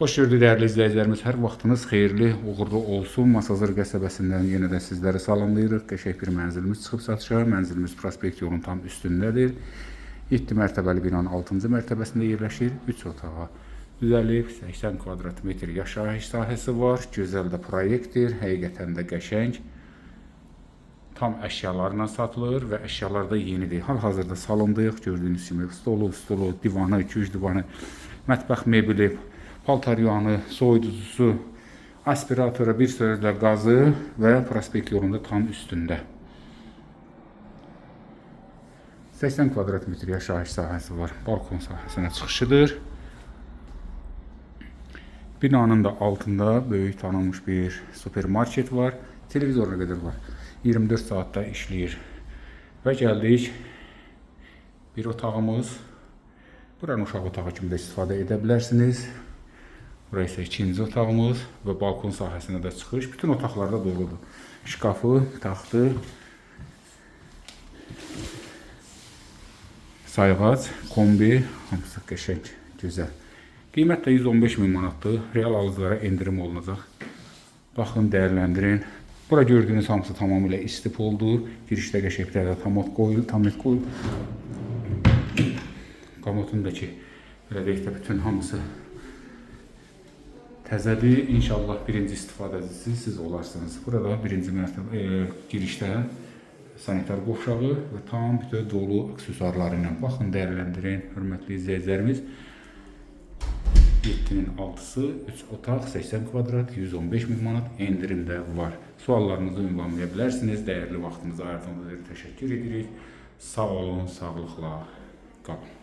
Xoş gördük dəyərli izləyicilərimiz. Hər vaxtınız xeyirli, uğurlu olsun. Masazır qəsəbəsindən yenə də sizləri salamlayırıq. Qəşəng bir mənzilimiz çıxıb satışa. Mənzilimiz prospekt yolun tam üstündədir. 7 mərtəbəli binanın 6-cı mərtəbəsində yerləşir. 3 otağa düzəlib, 80 kvadrat metr yaşayış sahəsi var. Gözəl də proyektdir. Həqiqətən də qəşəng. Tam əşyalarla satılır və əşyalar da yenidir. Hal-hazırda salondayıq. Gördüyünüz kimi stolu, divanı, 2-3 divanı, mətbəx mebeli, paltaryanı, soyuducusu, aspiratoru, bir sözlə qazı və prospekt yolunda tam üstündə. 80 kvadrat metr yaşayış sahəsi var. Balkon sahəsinə çıxışıdır. Binanın da altında böyük tanınmış bir supermarket var. Televizoruna qədər var. 24 saatda işləyir. Və gəldik bir otağımız. Buranın uşaq otağı kimi də istifadə edə bilərsiniz. Burası isə ikinci otağımız və balkon sahəsinə də çıxış. Bütün otaqlarda doludur. Şkafı, taxtı, sayğac, kombi, hamısı qəşəng, gözəl. Qiymət də 115 min manatdır. Real alıcılara endirim olunacaq. Baxın, dəyərləndirin. Bura gördüyünüz hamısı tamamilə istif oldu. Girişdə qəşənglərdə tamot qoyul. Komotun da ki, belə deyək də bütün hamısı təzədir. İnşallah birinci istifadəçisi siz olarsınız. Burada birinci mərtəbə girişdə sanitar qovşağı və tam bütün dolu aksesuarları ilə. Baxın, dəyərləndirin, hörmətli izləyicilərimiz. 7-nin 6-sı, 3 otaq, 80 kvadrat, 115 min manat endirimdə var. Suallarınızı ünvanlaya bilərsiniz. Dəyərli vaxtınızı ayırdığınız üçün təşəkkür edirik. Sağ olun, sağlıqla qalın.